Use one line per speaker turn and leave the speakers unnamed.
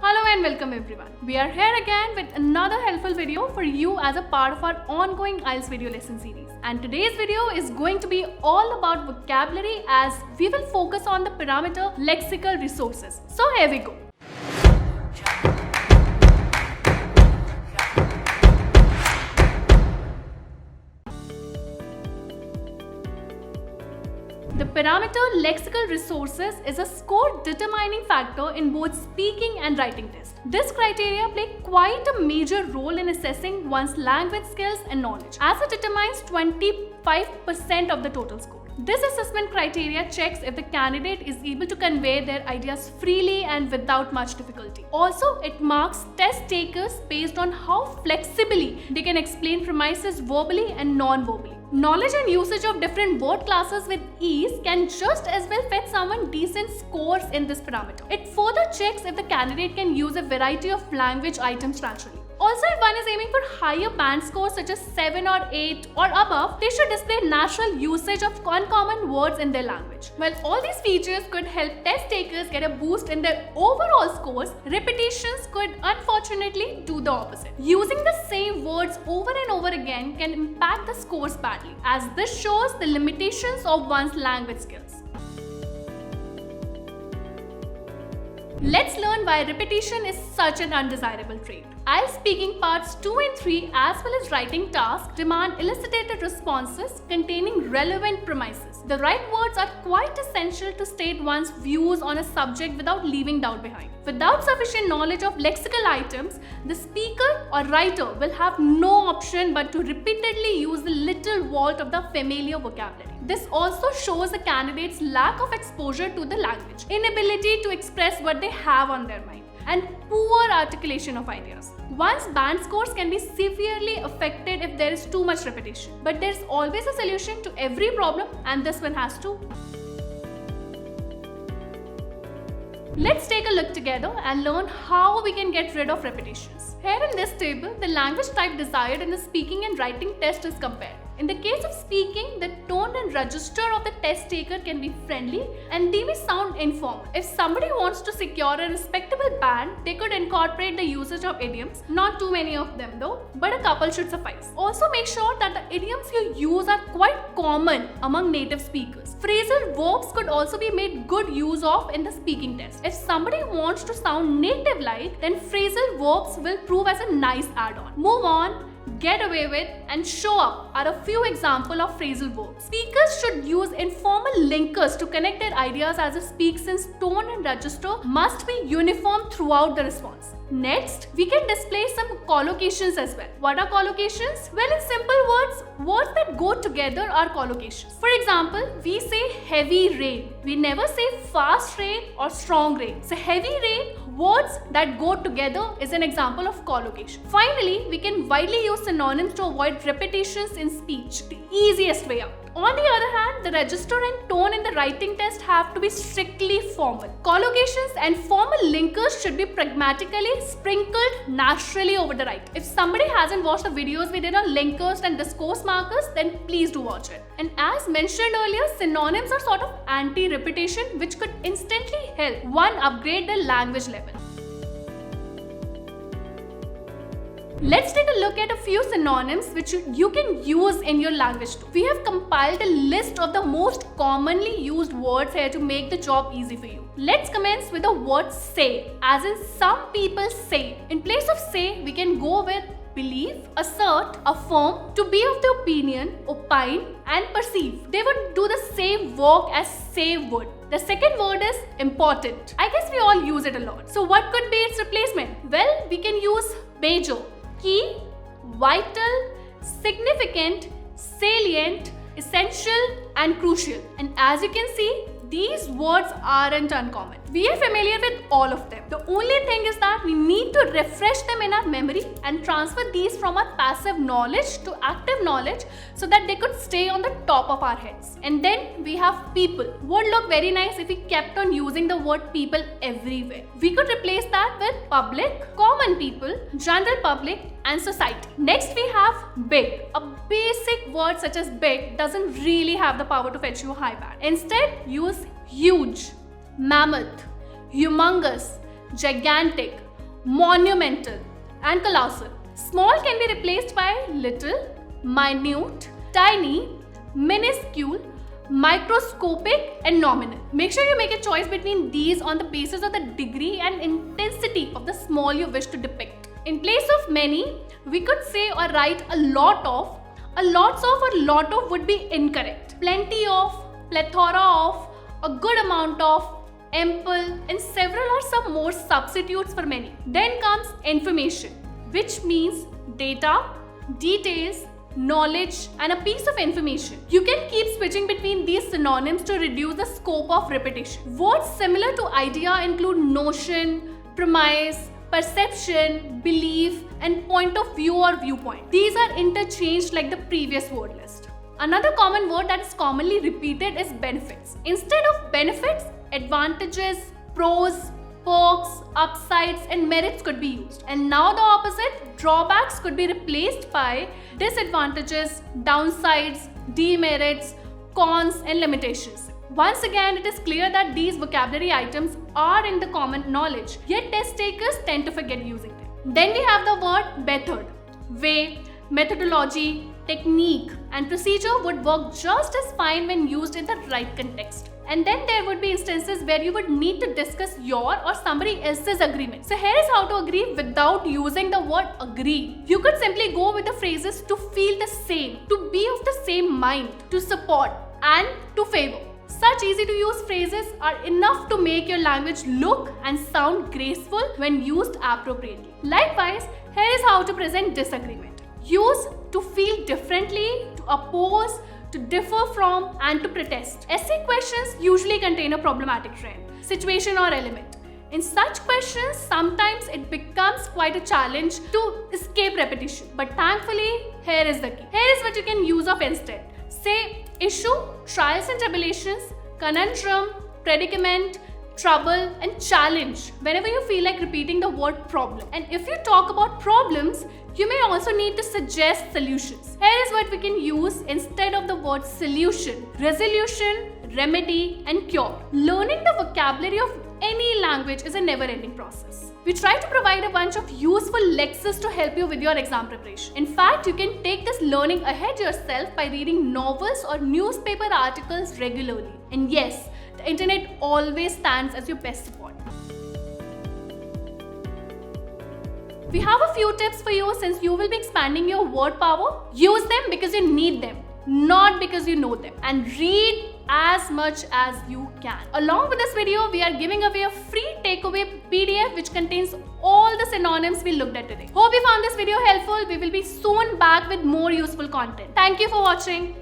Hello and welcome everyone. We are here again with another helpful video for you as a part of our ongoing IELTS video lesson series. And today's video is going to be all about vocabulary as we will focus on the parameter lexical resources. So here we go. The parameter lexical resources is a score determining factor in both speaking and writing tests. This criteria play quite a major role in assessing one's language skills and knowledge, as it determines 25% of the total score. This assessment criteria checks if the candidate is able to convey their ideas freely and without much difficulty. Also, it marks test takers based on how flexibly they can explain premises verbally and non-verbally. Knowledge and usage of different word classes with ease can just as well fetch someone decent scores in this parameter. It further checks if the candidate can use a variety of language items naturally. Also, if one is aiming for higher band scores such as 7 or 8 or above, they should display natural usage of uncommon words in their language. While all these features could help test takers get a boost in their overall scores, repetitions could unfortunately do the opposite. Using the same words over and over again can impact the scores badly, as this shows the limitations of one's language skills. Let's learn why repetition is such an undesirable trait. IELTS speaking parts 2 and 3 as well as writing tasks demand elicited responses containing relevant premises. The right words are quite essential to state one's views on a subject without leaving doubt behind. Without sufficient knowledge of lexical items, the speaker or writer will have no option but to repeatedly use the little vault of the familiar vocabulary. This also shows the candidate's lack of exposure to the language, inability to express what they have on their mind, and poor articulation of ideas. One's band scores can be severely affected if there is too much repetition. But there is always a solution to every problem, and this one has to. Let's take a look together and learn how we can get rid of repetitions. Here in this table, the language type desired in the speaking and writing test is compared. In the case of speaking, the tone and register of the test taker can be friendly and they may sound informal. If somebody wants to secure a respectable band, they could incorporate the usage of idioms. Not too many of them though, but a couple should suffice. Also make sure that the idioms you use are quite common among native speakers. Phrasal verbs could also be made good use of in the speaking test. If somebody wants to sound native-like, then phrasal verbs will prove as a nice add-on. Move on, get away with, and show up are a few examples of phrasal verbs. Speakers should use informal linkers to connect their ideas as they speak, since tone and register must be uniform throughout the response. Next, we can display some collocations as well. What are collocations? Well, in simple words, words that go together are collocations. For example, we say heavy rain. We never say fast rain or strong rain. So heavy rain, words that go together is an example of collocation. Finally, we can widely use synonyms to avoid repetitions in speech, the easiest way out. On the other hand, the register and tone in the writing test have to be strictly formal. Collocations and formal linkers should be pragmatically sprinkled naturally over the writing. If somebody hasn't watched the videos we did on linkers and discourse markers, then please do watch it. And as mentioned earlier, synonyms are sort of anti-repetition, which could instantly help one upgrade their language level. Let's take a look at a few synonyms which you can use in your language too. We have compiled a list of the most commonly used words here to make the job easy for you. Let's commence with the word say, as in some people say. In place of say, we can go with believe, assert, affirm, to be of the opinion, opine, and perceive. They would do the same work as say would. The second word is important. I guess we all use it a lot. So what could be its replacement? Well, we can use major, key, vital, significant, salient, essential, and crucial. And as you can see, these words aren't uncommon. We are familiar with all of them. The only thing is that we need to refresh them in our memory and transfer these from our passive knowledge to active knowledge so that they could stay on the top of our heads. And then we have people. Would look very nice if we kept on using the word people everywhere. We could replace that with public, common people, general public, and society. Next we have big. A basic word such as big doesn't really have the power to fetch you a high band. Instead, use huge, mammoth, humongous, gigantic, monumental, and colossal. Small can be replaced by little, minute, tiny, minuscule, microscopic, and nominal. Make sure you make a choice between these on the basis of the degree and intensity of the small you wish to depict. In place of many, we could say or write a lot of, a lots of, or lot of would be incorrect. Plenty of, plethora of, a good amount of, ample, and several or some more substitutes for many. Then comes information, which means data, details, knowledge, and a piece of information. You can keep switching between these synonyms to reduce the scope of repetition. Words similar to idea include notion, premise, perception, belief, and point of view or viewpoint. These are interchanged like the previous word list. Another common word that is commonly repeated is benefits. Instead of benefits, advantages, pros, perks, upsides, and merits could be used. And now the opposite, drawbacks could be replaced by disadvantages, downsides, demerits, cons, and limitations. Once again, it is clear that these vocabulary items are in the common knowledge, yet test takers tend to forget using them. Then we have the word method. Way, methodology, technique, and procedure would work just as fine when used in the right context. And then there would be instances where you would need to discuss your or somebody else's agreement. So here is how to agree without using the word agree. You could simply go with the phrases to feel the same, to be of the same mind, to support, and to favor. Such easy to use phrases are enough to make your language look and sound graceful when used appropriately. Likewise, here is how to present disagreement. Use to feel differently, to oppose, to differ from, and to protest. Essay questions usually contain a problematic trend, situation, or element. In such questions, sometimes it becomes quite a challenge to escape repetition. But thankfully, here is the key. Here is what you can use of instead. Say issue, trials and tribulations, conundrum, predicament, trouble, and challenge whenever you feel like repeating the word problem. And if you talk about problems, you may also need to suggest solutions. Here is what we can use instead of the word solution: resolution, remedy, and cure. Learning the vocabulary of any language is a never-ending process. We try to provide a bunch of useful lexes to help you with your exam preparation. In fact, you can take this learning ahead yourself by reading novels or newspaper articles regularly. And yes, the internet always stands as your best support. We have a few tips for you since you will be expanding your word power. Use them because you need them, not because you know them. And read as much as you can. Along with this video, we are giving away a free takeaway PDF which contains all the synonyms we looked at today. Hope you found this video helpful. We will be soon back with more useful content. Thank you for watching.